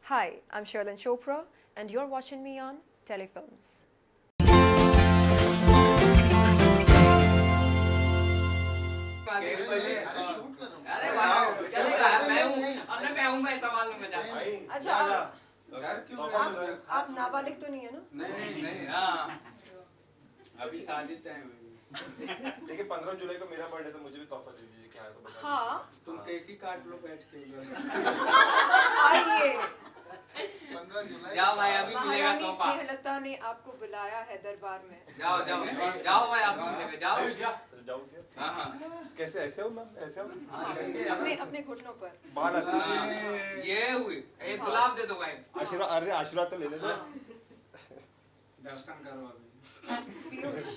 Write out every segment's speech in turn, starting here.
Hi, I'm Sherlyn Chopra, and you're watching me on Telefilms. अरे वाह चलेगा मैं हूँ अब मैं हूँ मैं संभाल लूँगा जा अच्छा आप नाबालिग तो नहीं है ना? नहीं हाँ अभी शादी तय हुई देखिए 15 जुलाई को मेरा बर्थडे तो मुझे भी तोहफा दे दीजिए क्या है तो बता हाँ तुम केक ही काट लो बैठ के आइए 15 जुलाई जाओ भाई अभी मिलेगा महारानी तोहफा स्नेहलता ने आपको बुलाया है दरबार में। जाओ जाओ जाओ भाई अभी मिलेगा जाओ अच्छा जाऊँ क्या हाँ कैसे ऐसे हो मैम ऐसे हो अपने अपने घुटनों पर। बाहर आते हैं। ये हुई एक गुलाब दे दो भाई आशीर्वाद अरे आशीर्वाद तो ले लेना दर्शन करो अभी पीयूष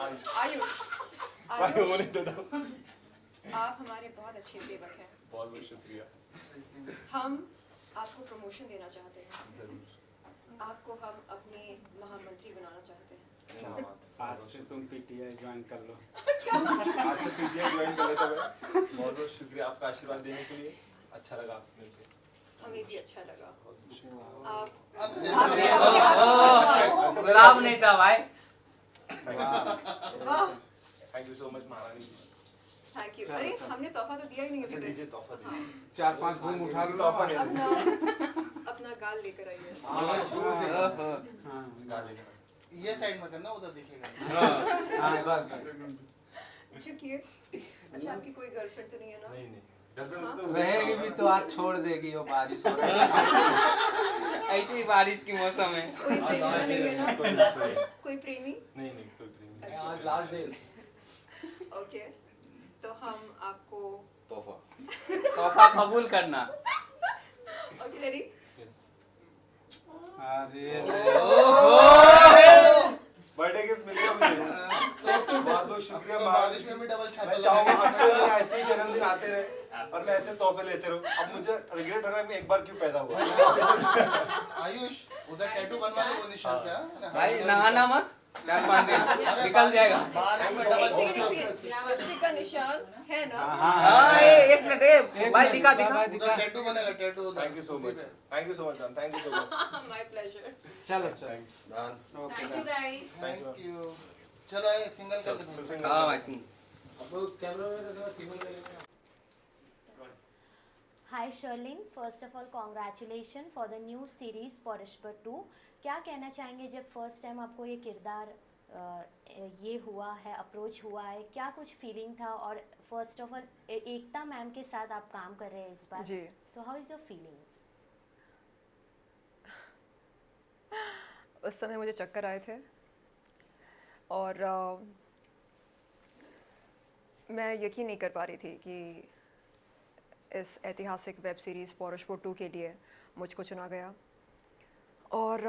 आयुष आयुष भाई आयुष होने दो दो आप हमारे बहुत अच्छे सेवक हैं। बहुत बहुत शुक्रिया हम आपको प्रमोशन देना चाहते हैं। जरूर आपको हम अपने महामंत्री बनाना चाहते हैं। क्या बात है आज से तुम पीटीआई ज्वाइन कर लो। आज से पीटीआई ज्वाइन कर लेता मैं बहुत बहुत शुक्रिया आपका आशीर्वाद देने के लिए अच्छा लगा आपसे मिलके हमें भी अच्छा लगा। बहुत आप गुलाब नहीं था भाई वाह थैंक यू सो मच महारानी जी थैंक यू। अरे हमने तोहफा तो दिया ही नहीं अच्छा अभी दीजिए तोहफा दीजिए 4-5 घूम उठा लो। तोहफा ले तक। अपना गाल लेकर आइए। हाँ गा लेना ये साइड में करना उधर दिखेगा बस झुकिए। अच्छा आपकी कोई गर्लफ्रेंड तो नहीं है ना? नहीं नहीं गर्लफ्रेंड तो रहेगी भी तो आज छोड़ देगी वो बारिश हो रही है। ऐसे ही बारिश की मौसम है कोई प्रेमी तो नहीं है ना? कोई प्रेमी? नहीं नहीं कोई प्रेम नहीं अच्छा। आज लास्ट डे। ओके तो हम आपको तोहफा कबूल करना ओके रेडी? Yes. अरे बर्थडे गिफ्ट मिल गया मुझे बहुत बहुत शुक्रिया तो महाराज बारिश में भी डबल छाता मैं चाहूंगा अक्सर मेरे ऐसे ही जन्मदिन आते रहे और मैं ऐसे तोहफे लेते रहूं अब मुझे रिग्रेट हो रहा है मैं एक बार क्यों पैदा हुआ आयुष उधर टैटू बनवा लो वो निशान पे हाँ? भाई नहाना मत 4-5 दिन निकल जाएगा बारिश में एक डबल सेकंड रुकिए। लिपस्टिक का निशान है ना? हाँ एक मिनट भाई दिखा दिखा उधर टैटू बनेगा टैटू उधर thank you so much thank you so much my pleasure. चलो थैंक्स ओके थैंक यू चलो ये सिंगल कर दो हाँ भाई सुन अब कैमरा में रखो सिंगल ले Hi Sherlyn, first of all congratulations for the new series Parishpur 2. क्या कहना चाहेंगे जब फर्स्ट टाइम आपको ये किरदार ये हुआ है अप्रोच हुआ है क्या कुछ फीलिंग था और first of all Ekta ma'am के साथ आप काम कर रहे हैं इस बार जी तो हाउ इज़ योर फीलिंग? उस समय मुझे चक्कर आए थे और मैं यकीन नहीं कर पा रही थी कि इस ऐतिहासिक वेब सीरीज़ पॉरशपुर 2 के लिए मुझको चुना गया और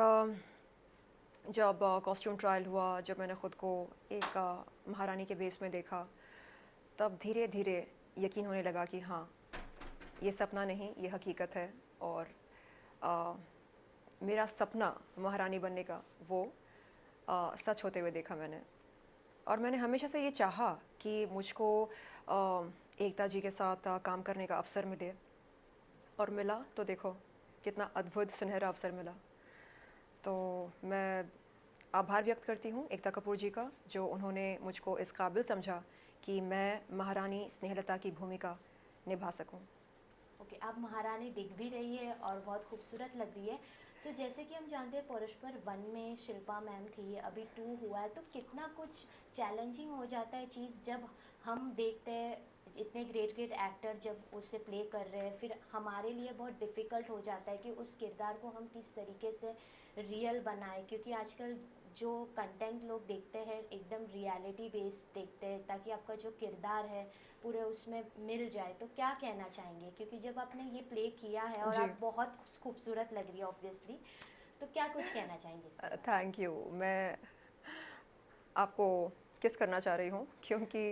जब कॉस्ट्यूम ट्रायल हुआ जब मैंने ख़ुद को एक महारानी के बेस में देखा तब धीरे धीरे यकीन होने लगा कि हाँ ये सपना नहीं ये हकीकत है और मेरा सपना महारानी बनने का वो सच होते हुए देखा मैंने और मैंने हमेशा से ये चाहा कि मुझको एकता जी के साथ काम करने का अवसर मिले और मिला तो देखो कितना अद्भुत सुनहरा अवसर मिला तो मैं आभार व्यक्त करती हूँ एकता कपूर जी का जो उन्होंने मुझको इस काबिल समझा कि मैं महारानी स्नेहलता की भूमिका निभा सकूँ। ओके आप महारानी दिख भी रही है और बहुत खूबसूरत लग रही है सो जैसे कि हम जानते हैं पॉरशपुर 1 में शिल्पा मैम थी अभी 2 हुआ है तो कितना कुछ चैलेंजिंग हो जाता है चीज़ जब हम देखते हैं इतने ग्रेट एक्टर जब उससे प्ले कर रहे हैं फिर हमारे लिए बहुत डिफ़िकल्ट हो जाता है कि उस किरदार को हम किस तरीके से रियल बनाएं क्योंकि आजकल जो कंटेंट लोग देखते हैं एकदम रियलिटी बेस्ड देखते हैं ताकि आपका जो किरदार है पूरे उसमें मिल जाए तो क्या कहना चाहेंगे क्योंकि जब आपने ये प्ले किया है और जी। आप बहुत खूबसूरत लग रही है ऑब्वियसली तो क्या कुछ कहना चाहेंगे? Thank you. मैं आपको किस करना चाह रही हूँ क्योंकि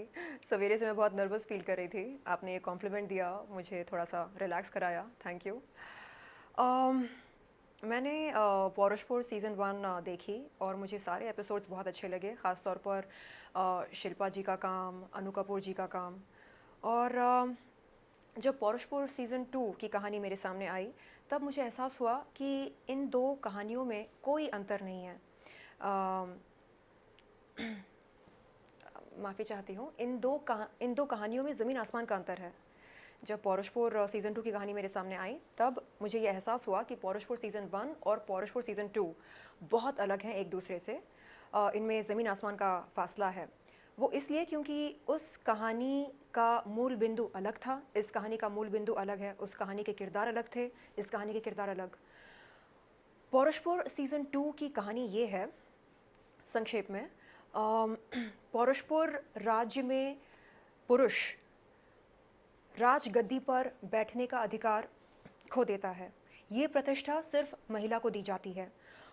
सवेरे से मैं बहुत नर्वस फील कर रही थी आपने ये कॉम्प्लीमेंट दिया मुझे थोड़ा सा रिलैक्स कराया थैंक यू। मैंने पॉरशपुर सीज़न 1 देखी और मुझे सारे एपिसोड्स बहुत अच्छे लगे ख़ास तौर पर शिल्पा जी का काम अनु कपूर जी का काम और जब पॉरशपुर सीज़न 2 की कहानी मेरे सामने आई तब मुझे एहसास हुआ कि इन दो कहानियों में कोई अंतर नहीं है। माफ़ी चाहती हूँ, इन दो कहानियों में ज़मीन आसमान का अंतर है। जब पौरुषपुर सीज़न 2 की कहानी मेरे सामने आई, तब मुझे ये एहसास हुआ कि पौरुषपुर सीज़न 1 और पौरुषपुर सीज़न 2 बहुत अलग हैं एक दूसरे से। इनमें ज़मीन आसमान का फ़ासला है। वो इसलिए क्योंकि उस कहानी का मूल बिंदु अलग था, इस कहानी का मूल बिंदु अलग है। उस कहानी के किरदार अलग थे, इस कहानी के किरदार अलग। पौरुषपुर सीज़न 2 की कहानी ये है, संक्षेप में, पौरुषपुर राज्य में पुरुष राजगद्दी पर बैठने का अधिकार खो देता है। ये प्रतिष्ठा सिर्फ महिला को दी जाती है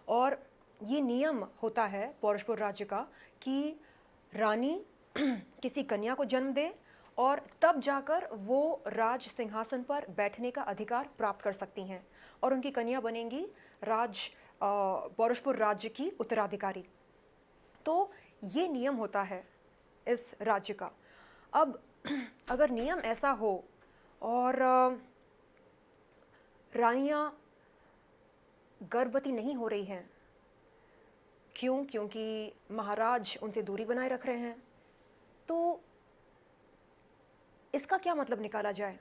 और ये नियम होता है पौरुषपुर राज्य का कि रानी किसी कन्या को जन्म दे और तब जाकर वो राज सिंहासन पर बैठने का अधिकार प्राप्त कर सकती हैं और उनकी कन्या बनेंगी पौरुषपुर राज्य की उत्तराधिकारी। तो ये नियम होता है इस राज्य का। अब अगर नियम ऐसा हो और रानियां गर्भवती नहीं हो रही हैं, क्यों? क्योंकि महाराज उनसे दूरी बनाए रख रहे हैं, तो इसका क्या मतलब निकाला जाए?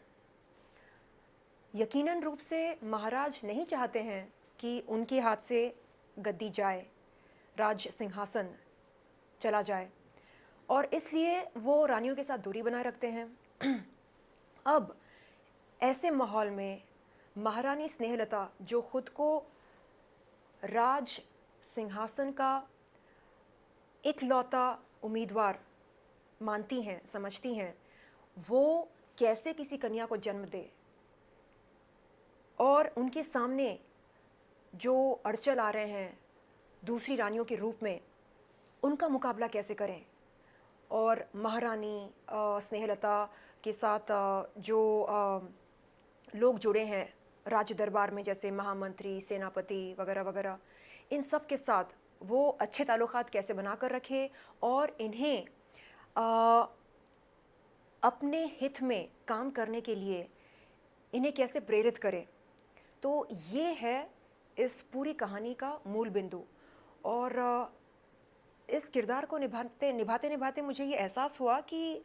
यकीनन रूप से महाराज नहीं चाहते हैं कि उनके हाथ से गद्दी जाए, राज सिंहासन चला जाए, और इसलिए वो रानियों के साथ दूरी बनाए रखते हैं। अब ऐसे माहौल में महारानी स्नेहलता, जो खुद को राज सिंहासन का इकलौता उम्मीदवार मानती हैं, समझती हैं, वो कैसे किसी कन्या को जन्म दे और उनके सामने जो अड़चल आ रहे हैं दूसरी रानियों के रूप में, उनका मुकाबला कैसे करें। और महारानी स्नेहलता के साथ जो लोग जुड़े हैं राज्य दरबार में, जैसे महामंत्री, सेनापति वगैरह वगैरह, इन सब के साथ वो अच्छे ताल्लुकात कैसे बना कर रखे और इन्हें अपने हित में काम करने के लिए इन्हें कैसे प्रेरित करे। तो ये है इस पूरी कहानी का मूल बिंदु। और इस किरदार को निभाते मुझे ये एहसास हुआ कि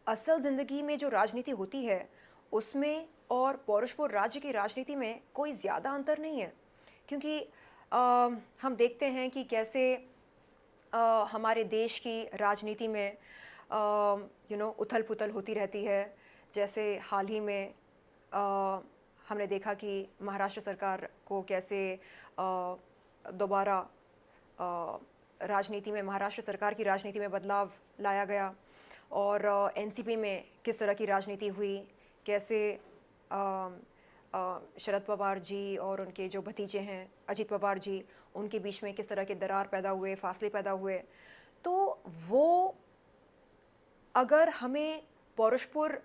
असल ज़िंदगी में जो राजनीति होती है उसमें और पौरुषपुर राज्य की राजनीति में कोई ज़्यादा अंतर नहीं है, क्योंकि हम देखते हैं कि कैसे हमारे देश की राजनीति में उथल पुथल होती रहती है। जैसे हाल ही में हमने देखा कि महाराष्ट्र सरकार को कैसे दोबारा राजनीति में, महाराष्ट्र सरकार की राजनीति में बदलाव लाया गया, और एनसीपी में किस तरह की राजनीति हुई, कैसे शरद पवार जी और उनके जो भतीजे हैं अजित पवार जी, उनके बीच में किस तरह के दरार पैदा हुए, फासले पैदा हुए। तो वो अगर हमें पौरुषपुर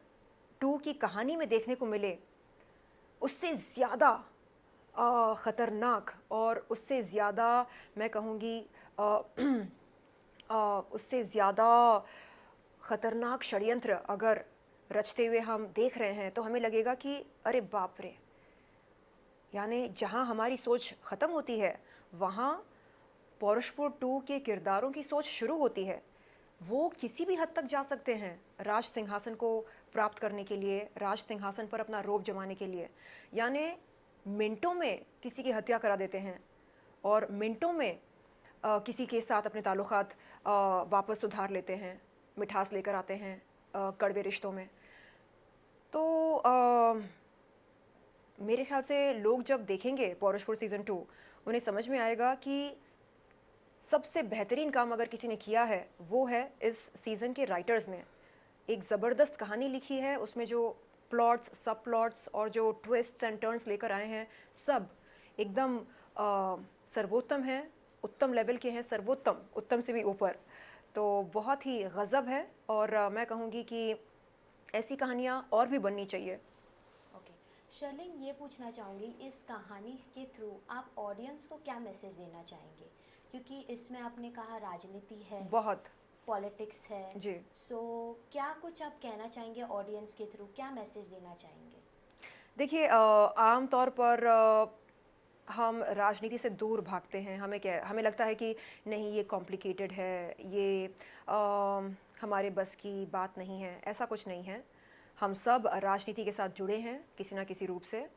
2 की कहानी में देखने को मिले, उससे ज़्यादा ख़तरनाक और उससे ज़्यादा, मैं कहूँगी उससे ज़्यादा ख़तरनाक षड्यंत्र अगर रचते हुए हम देख रहे हैं, तो हमें लगेगा कि अरे बाप रे, यानी जहाँ हमारी सोच ख़त्म होती है वहाँ पौरुषपुर 2 के किरदारों की सोच शुरू होती है। वो किसी भी हद तक जा सकते हैं राज सिंहासन को प्राप्त करने के लिए, राज सिंहासन पर अपना रोब जमाने के लिए। यानी मिनटों में किसी की हत्या करा देते हैं और मिनटों में किसी के साथ अपने ताल्लुकात वापस सुधार लेते हैं, मिठास लेकर आते हैं कड़वे रिश्तों में। तो मेरे ख्याल से लोग जब देखेंगे पौरुषपुर सीज़न 2, उन्हें समझ में आएगा कि सबसे बेहतरीन काम अगर किसी ने किया है वो है इस सीज़न के राइटर्स ने। एक ज़बरदस्त कहानी लिखी है, उसमें जो प्लॉट्स, सब प्लॉट्स और जो ट्विस्ट्स एंड टर्न्स लेकर आए हैं, सब एकदम सर्वोत्तम हैं, उत्तम लेवल के हैं, सर्वोत्तम, उत्तम से भी ऊपर। तो बहुत ही गज़ब है और मैं कहूँगी कि ऐसी कहानियाँ और भी बननी चाहिए। ओके, शर्लिन, ये पूछना चाहूँगी, इस कहानी के थ्रू आप ऑडियंस को क्या मैसेज देना चाहेंगे? क्योंकि इसमें आपने कहा राजनीति है, बहुत पॉलिटिक्स है जी। सो क्या कुछ आप कहना चाहेंगे ऑडियंस के थ्रू, क्या मैसेज देना चाहेंगे? देखिए आम तौर पर हम राजनीति से दूर भागते हैं। हमें लगता है कि नहीं, ये कॉम्प्लिकेटेड है, ये हमारे बस की बात नहीं है। ऐसा कुछ नहीं है। हम सब राजनीति के साथ जुड़े हैं किसी ना किसी रूप से।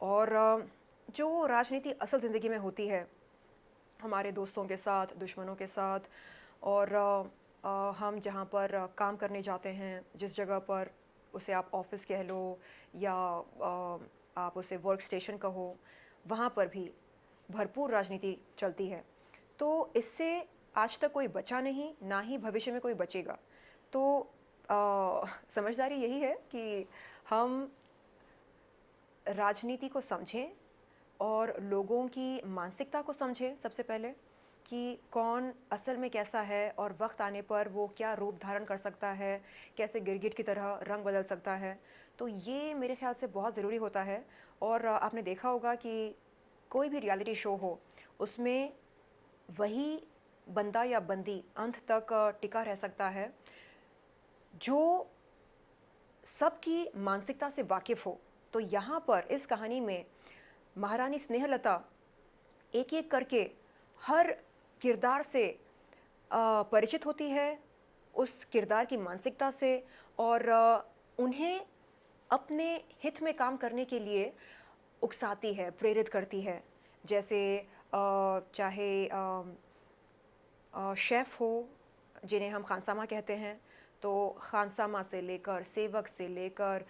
और जो राजनीति असल ज़िंदगी में होती है, हमारे दोस्तों के साथ, दुश्मनों के साथ, और हम जहाँ पर काम करने जाते हैं, जिस जगह पर, उसे आप ऑफिस कह लो या आप उसे वर्क स्टेशन कहो, वहाँ पर भी भरपूर राजनीति चलती है। तो इससे आज तक कोई बचा नहीं, ना ही भविष्य में कोई बचेगा। तो समझदारी यही है कि हम राजनीति को समझें और लोगों की मानसिकता को समझें सबसे पहले, कि कौन असल में कैसा है और वक्त आने पर वो क्या रूप धारण कर सकता है, कैसे गिरगिट की तरह रंग बदल सकता है। तो ये मेरे ख्याल से बहुत ज़रूरी होता है। और आपने देखा होगा कि कोई भी रियलिटी शो हो, उसमें वही बंदा या बंदी अंत तक टिका रह सकता है जो सबकी मानसिकता से वाकिफ़ हो। तो यहाँ पर इस कहानी में महारानी स्नेहलता एक एक करके हर किरदार से परिचित होती है, उस किरदार की मानसिकता से, और उन्हें अपने हित में काम करने के लिए उकसाती है, प्रेरित करती है। जैसे चाहे शेफ़ हो, जिन्हें हम खानसामा कहते हैं, तो खानसामा से लेकर, सेवक से लेकर,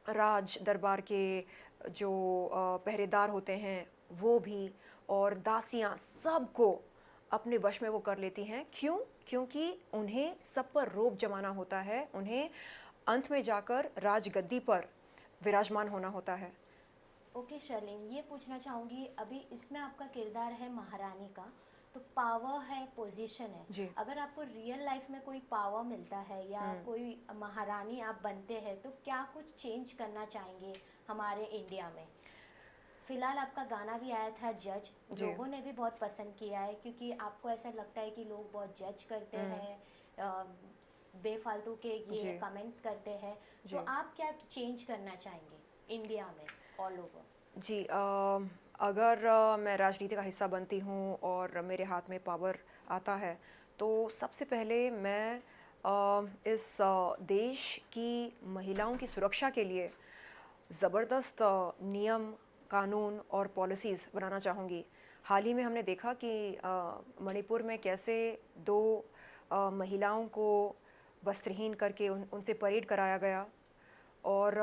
राज दरबार के जो पहरेदार होते हैं वो भी, और दासियाँ, सबको अपने वश में वो कर लेती हैं। क्यों? क्योंकि उन्हें सब पर रोब जमाना होता है, उन्हें अंत में जाकर राजगद्दी पर विराजमान होना होता है। ओके शर्लिन, ये पूछना चाहूँगी, अभी इसमें आपका किरदार है महारानी का, तो पावर है, पोजीशन जी। है। अगर आपको रियल लाइफ में कोई पावर मिलता है या कोई महारानी आप बनते हैं, तो क्या कुछ चेंज करना चाहेंगे हमारे इंडिया में? फिलहाल आपका गाना भी आया था जज, जी। लोगों ने भी बहुत पसंद किया है, क्योंकि आपको ऐसा लगता है कि लोग बहुत जज करते हैं, बेफालतू के जी। ये कमेंट्स करते हैं। जी। तो आप क्या चेंज करना चाहेंगे इंडिया में, ऑल ओवर? जी, अगर मैं राजनीति का हिस्सा बनती हूँ और मेरे हाथ में पावर आता है, तो सबसे पहले मैं इस देश की महिलाओं की सुरक्षा के लिए ज़बरदस्त नियम, कानून और पॉलिसीज़ बनाना चाहूँगी। हाल ही में हमने देखा कि मणिपुर में कैसे 2 महिलाओं को वस्त्रहीन करके उनसे परेड कराया गया, और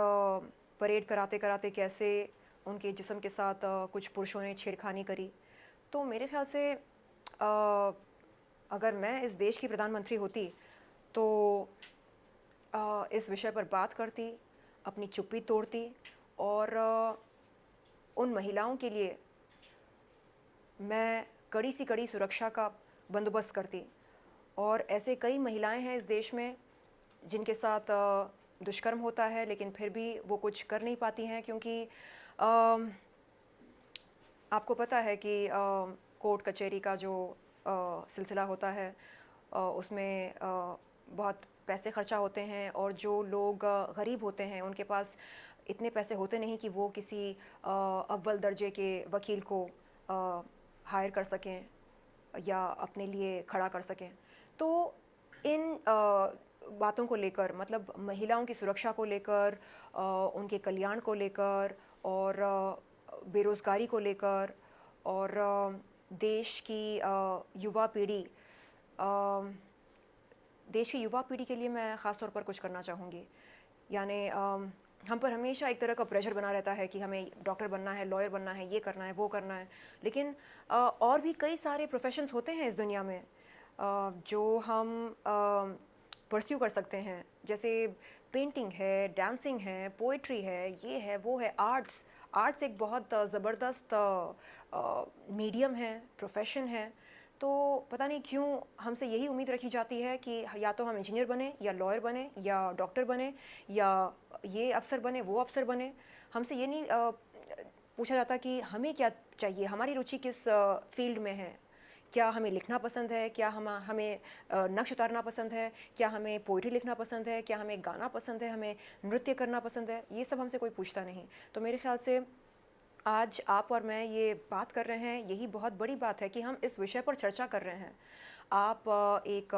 परेड कराते कराते कैसे उनके जिस्म के साथ कुछ पुरुषों ने छेड़खानी करी। तो मेरे ख्याल से अगर मैं इस देश की प्रधानमंत्री होती तो इस विषय पर बात करती, अपनी चुप्पी तोड़ती, और उन महिलाओं के लिए मैं कड़ी सी कड़ी सुरक्षा का बंदोबस्त करती। और ऐसे कई महिलाएं हैं इस देश में जिनके साथ दुष्कर्म होता है, लेकिन फिर भी वो कुछ कर नहीं पाती हैं, क्योंकि आपको पता है कि कोर्ट कचहरी का जो सिलसिला होता है, उसमें बहुत पैसे खर्चा होते हैं, और जो लोग गरीब होते हैं उनके पास इतने पैसे होते नहीं कि वो किसी अव्वल दर्जे के वकील को हायर कर सकें या अपने लिए खड़ा कर सकें। तो इन बातों को लेकर, मतलब महिलाओं की सुरक्षा को लेकर, उनके कल्याण को लेकर, और बेरोज़गारी को लेकर, और देश की युवा पीढ़ी के लिए मैं ख़ास तौर पर कुछ करना चाहूँगी। यानी हम पर हमेशा एक तरह का प्रेशर बना रहता है कि हमें डॉक्टर बनना है, लॉयर बनना है, ये करना है, वो करना है। लेकिन और भी कई सारे प्रोफेशंस होते हैं इस दुनिया में जो हम परस्यू कर सकते हैं, जैसे पेंटिंग है, डांसिंग है, पोइट्री है, ये है, वो है, आर्ट्स एक बहुत ज़बरदस्त मीडियम है, प्रोफेशन है। तो पता नहीं क्यों हमसे यही उम्मीद रखी जाती है कि या तो हम इंजीनियर बने, या लॉयर बने, या डॉक्टर बने, या ये अफसर बने, वो अफसर बने। हमसे ये नहीं पूछा जाता कि हमें क्या चाहिए, हमारी रुचि किस फील्ड में है, क्या हमें लिखना पसंद है, क्या हमें नक्श उतारना पसंद है, क्या हमें पोइट्री लिखना पसंद है, क्या हमें गाना पसंद है, हमें नृत्य करना पसंद है, ये सब हमसे कोई पूछता नहीं। तो मेरे ख्याल से आज आप और मैं ये बात कर रहे हैं, यही बहुत बड़ी बात है कि हम इस विषय पर चर्चा कर रहे हैं। आप एक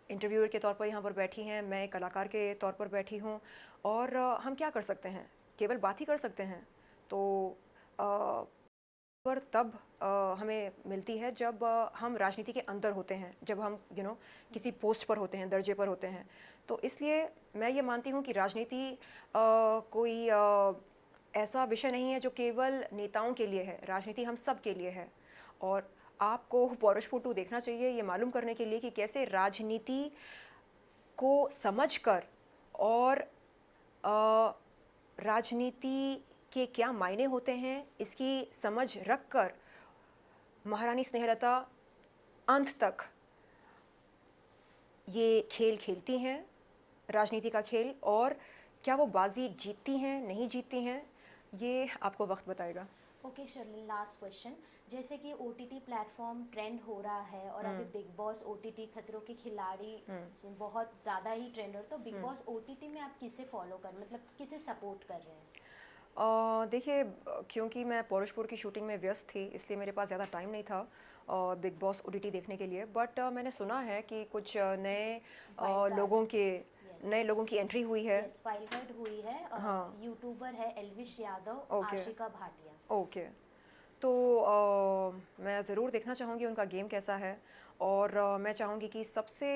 इंटरव्यूअर के तौर पर यहाँ पर बैठी हैं, मैं एक कलाकार के तौर पर बैठी हूँ, और हम क्या कर सकते हैं, केवल बात ही कर सकते हैं। तो पर तब हमें मिलती है जब हम राजनीति के अंदर होते हैं, जब हम किसी पोस्ट पर होते हैं, दर्जे पर होते हैं। तो इसलिए मैं ये मानती हूँ कि राजनीति कोई ऐसा विषय नहीं है जो केवल नेताओं के लिए है, राजनीति हम सब के लिए है। और आपको पौरुषपुर 2 देखना चाहिए ये मालूम करने के लिए कि कैसे राजनीति को समझकर और राजनीति के क्या मायने होते हैं इसकी समझ रखकर महारानी स्नेहलता अंत तक ये खेल खेलती हैं, राजनीति का खेल। और क्या वो बाजी जीतती हैं, नहीं जीतती हैं, ये आपको वक्त बताएगा। ओके शर्लिन, लास्ट क्वेश्चन, जैसे कि OTT प्लेटफॉर्म ट्रेंड हो रहा है और अभी बिग बॉस OTT खतरों के खिलाड़ी बहुत ज़्यादा ही ट्रेंड हो, तो बिग बॉस OTT में आप किसे फॉलो कर, मतलब किसे सपोर्ट कर रहे हैं? देखिए, क्योंकि मैं पौरुषपुर की शूटिंग में व्यस्त थी, इसलिए मेरे पास ज़्यादा टाइम नहीं था बिग बॉस OTT देखने के लिए। बट मैंने सुना है कि कुछ नए लोगों की एंट्री हुई है। यस, वाइल्ड हुई है। हाँ। यूट्यूबर है एल्विश यादव, ओके। आशिका भाटिया। ओके, तो मैं ज़रूर देखना चाहूँगी उनका गेम कैसा है। और मैं चाहूँगी कि सबसे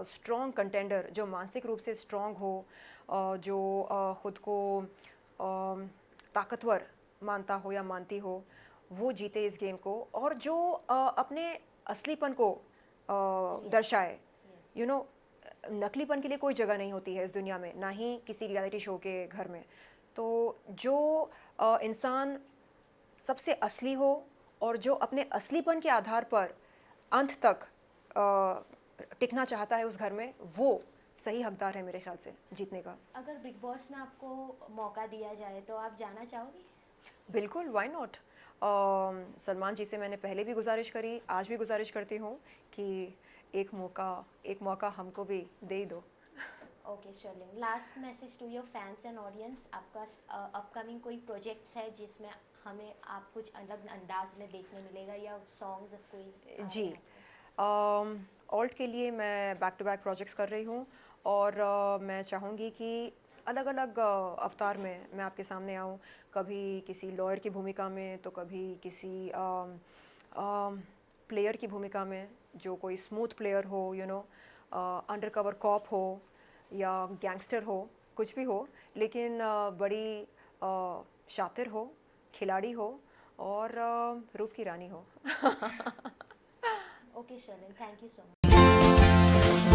स्ट्रॉन्ग कंटेंडर जो मानसिक रूप से स्ट्रॉन्ग हो, जो ख़ुद को ताकतवर मानता हो या मानती हो, वो जीते इस गेम को, और जो अपने असलीपन को दर्शाए। नकलीपन के लिए कोई जगह नहीं होती है इस दुनिया में, ना ही किसी रियलिटी शो के घर में। तो जो इंसान सबसे असली हो और जो अपने असलीपन के आधार पर अंत तक टिकना चाहता है उस घर में, वो सही हकदार है मेरे ख्याल से जीतने का। अगर बिग बॉस में आपको मौका दिया जाए तो आप जाना चाहोगे? बिल्कुल, व्हाई नॉट। सलमान जी से मैंने पहले भी गुजारिश करी, आज भी गुजारिश करती हूँ कि एक मौका हमको भी दे ही दो। Okay Sherlyn, last message to your fans and audience. आपका अपकमिंग कोई प्रोजेक्ट्स है जिसमें हमें आप कुछ अलग अंदाज में देखने मिलेगा, या सॉन्ग्स कोई? जी, ऑल्ट के लिए मैं बैक टू बैक प्रोजेक्ट्स कर रही हूँ, और मैं चाहूँगी कि अलग अलग अवतार में मैं आपके सामने आऊँ। कभी किसी लॉयर की भूमिका में, तो कभी किसी प्लेयर की भूमिका में, जो कोई स्मूथ प्लेयर हो, अंडरकवर कॉप हो या गैंगस्टर हो, कुछ भी हो, लेकिन बड़ी शातिर हो, खिलाड़ी हो, और रूप की रानी हो। Okay Sherlyn, thank you so much.